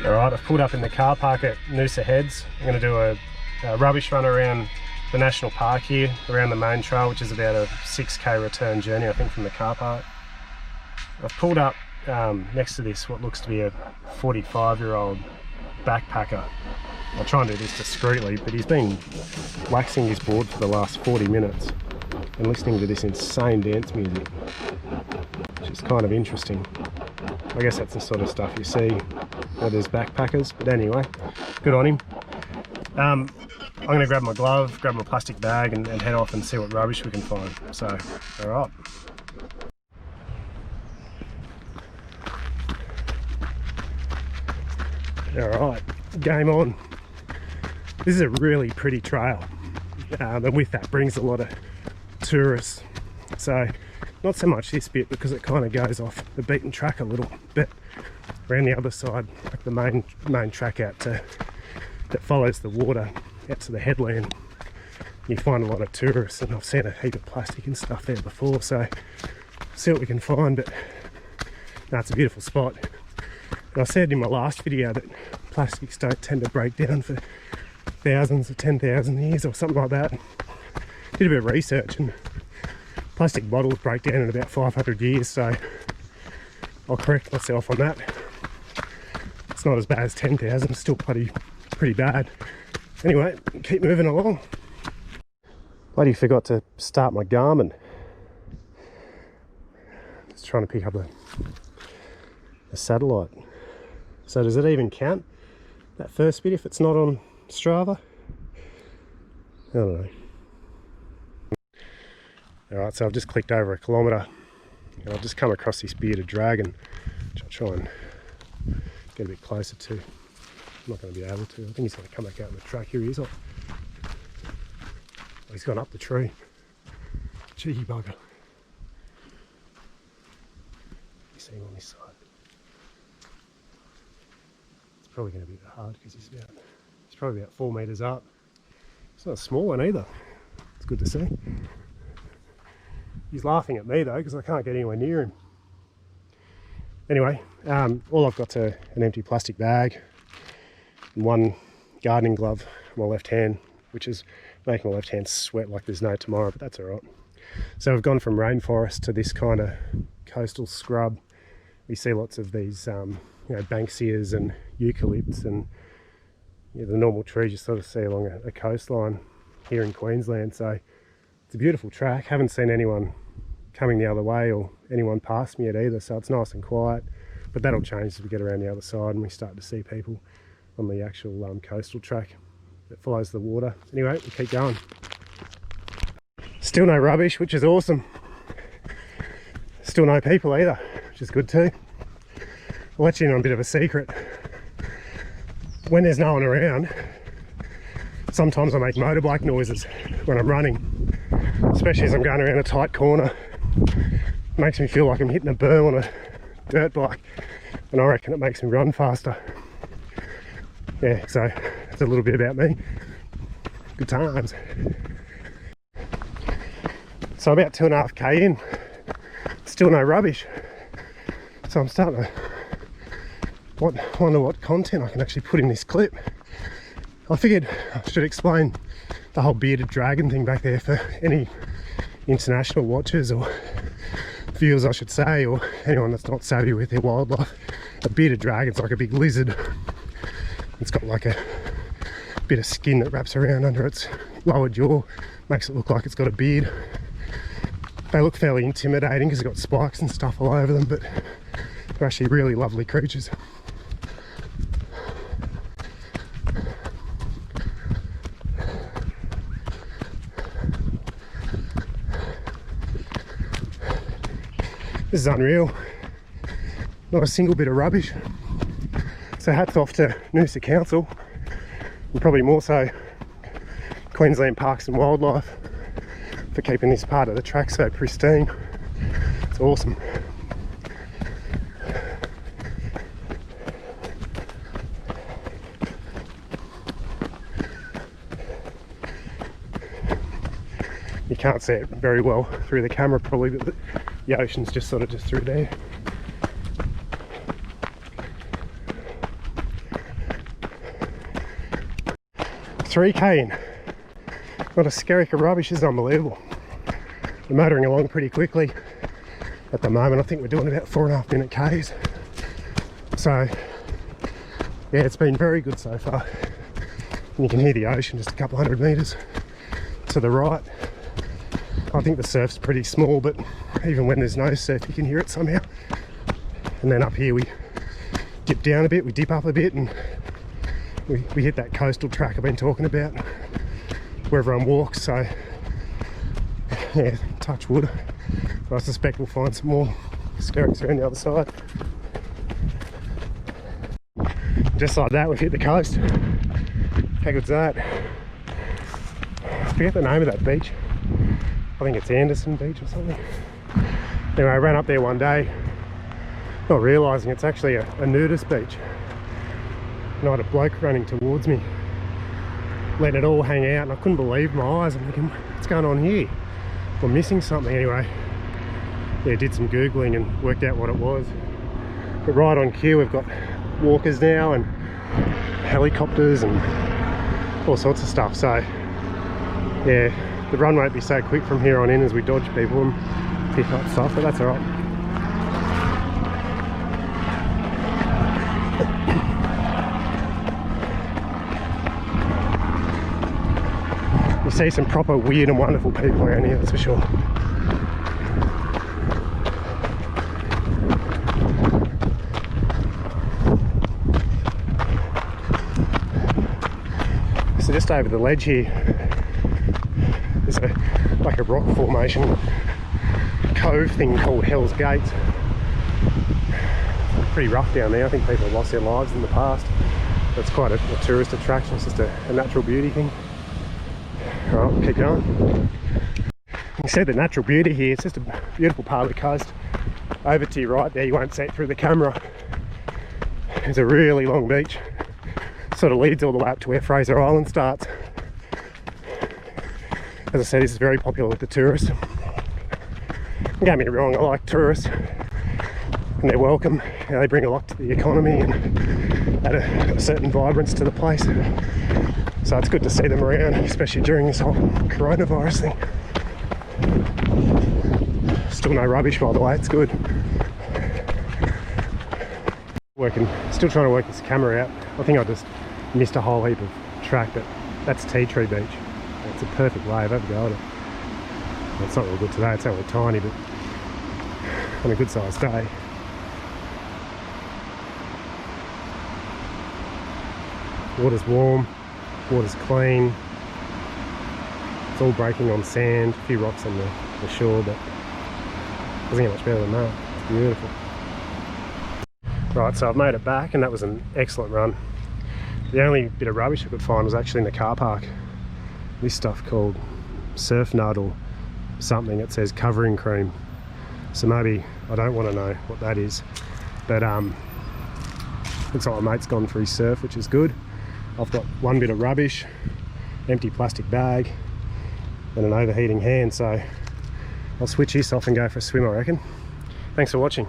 Alright, I've pulled up in the car park at Noosa Heads. I'm going to do a rubbish run around the national park here, around the main trail, which is about a 6k return journey I think from the car park. I've pulled up next to this what looks to be a 45-year-old backpacker. I'll try and do this discreetly, but he's been waxing his board for the last 40 minutes and listening to this insane dance music, which is kind of interesting. I guess that's the sort of stuff you see where there's backpackers, but anyway, good on him. I'm going to grab my glove, grab my plastic bag and head off and see what rubbish we can find. So, alright. Alright, game on. This is a really pretty trail, and with that brings a lot of tourists. So, not so much this bit because it kind of goes off the beaten track a little bit. Around the other side, like the main track out to that follows the water out to the headland, you find a lot of tourists, and I've seen a heap of plastic and stuff there before, so see what we can find. But no, it's a beautiful spot. And I said in my last video that plastics don't tend to break down for thousands or 10,000 years or something like that. Did a bit of research, and plastic bottles break down in about 500 years, so I'll correct myself on that. It's not as bad as 10,000, it's still pretty bad. Anyway, keep moving along. Bloody forgot to start my Garmin. Just trying to pick up a satellite. So does it even count, that first bit, if it's not on Strava? I don't know. Alright, so I've just clicked over a kilometre and I've just come across this bearded dragon, which I'll try and get a bit closer to. I'm not going to be able to. I think he's going to come back out in the track. Here he is. Oh, he's gone up the tree. Cheeky bugger. You see him on this side. It's probably going to be a bit hard because he's probably about 4 metres up. It's not a small one either. It's good to see. He's laughing at me though because I can't get anywhere near him. Anyway, all I've got's an empty plastic bag and one gardening glove on my left hand, which is making my left hand sweat like there's no tomorrow, but that's alright. So we've gone from rainforest to this kind of coastal scrub. We see lots of these banksias and eucalypts and the normal trees you sort of see along a coastline here in Queensland. So it's a beautiful track. Haven't seen anyone coming the other way or anyone past me yet either, so it's nice and quiet. But that'll change as we get around the other side and we start to see people on the actual coastal track that follows the water. Anyway, we'll keep going. Still no rubbish, which is awesome. Still no people either, which is good too. I'll let you in on a bit of a secret. When there's no one around, sometimes I make motorbike noises when I'm running, especially as I'm going around a tight corner. It makes me feel like I'm hitting a berm on a dirt bike, and I reckon it makes me run faster. Yeah, so it's a little bit about me. Good times. So about 2.5k in, still no rubbish. So I'm starting to wonder what content I can actually put in this clip. I figured I should explain the whole bearded dragon thing back there for any international watchers or viewers I should say, or anyone that's not savvy with their wildlife. A bearded dragon's like a big lizard. It's got like a bit of skin that wraps around under its lower jaw, makes it look like it's got a beard. They look fairly intimidating because they've got spikes and stuff all over them, but they're actually really lovely creatures. This is unreal. Not a single bit of rubbish. So hats off to Noosa Council, and probably more so Queensland Parks and Wildlife, for keeping this part of the track so pristine. It's awesome. You can't see it very well through the camera probably, but the ocean's just sort of just through there. 3k in. Not a skerrick of rubbish. Is unbelievable. We're motoring along pretty quickly at the moment. I think we're doing about 4.5 minute Ks. So yeah, it's been very good so far. And you can hear the ocean just a couple 100 metres to the right. I think the surf's pretty small, but even when there's no surf you can hear it somehow. And then up here we dip down a bit, we dip up a bit, and we hit that coastal track I've been talking about where everyone walks. So yeah, touch wood, but I suspect we'll find some more skerricks around the other side. Just like that, we've hit the coast. How good's that? I forget the name of that beach. I think it's Anderson Beach or something. Anyway, I ran up there one day, not realising it's actually a nudist beach. And I had a bloke running towards me, letting it all hang out, and I couldn't believe my eyes. I'm thinking, what's going on here? We're missing something. Anyway, yeah, did some Googling and worked out what it was. But right on cue, we've got walkers now and helicopters and all sorts of stuff. So yeah, the run won't be so quick from here on in as we dodge people and pick up stuff, but that's all right. You see some proper weird and wonderful people around here, that's for sure. So just over the ledge here, there's like a rock formation cove thing called Hell's Gate. Pretty rough down there. I think people have lost their lives in the past. It's quite a tourist attraction. It's just a natural beauty thing. Alright, keep going. You see the natural beauty here. It's just a beautiful part of the coast. Over to your right there, you won't see it through the camera. It's a really long beach. Sort of leads all the way up to where Fraser Island starts. As I said, this is very popular with the tourists. Don't get me wrong, I like tourists and they're welcome. You know, they bring a lot to the economy and add a certain vibrance to the place. So it's good to see them around, especially during this whole coronavirus thing. Still no rubbish, by the way, it's good. Still trying to work this camera out. I think I just missed a whole heap of track, but that's Tea Tree Beach. It's a perfect wave, have a go at it. Well, it's not real good today, it's only tiny, but on a good sized day. Water's warm, water's clean. It's all breaking on sand, a few rocks on the shore, but it doesn't get much better than that. It's beautiful. Right, so I've made it back and that was an excellent run. The only bit of rubbish I could find was actually in the car park. This stuff called surf nut or something. It says covering cream. So maybe, I don't want to know what that is. But looks like my mate's gone for his surf, which is good. I've got one bit of rubbish, empty plastic bag, and an overheating hand. So I'll switch this off and go for a swim, I reckon. Thanks for watching.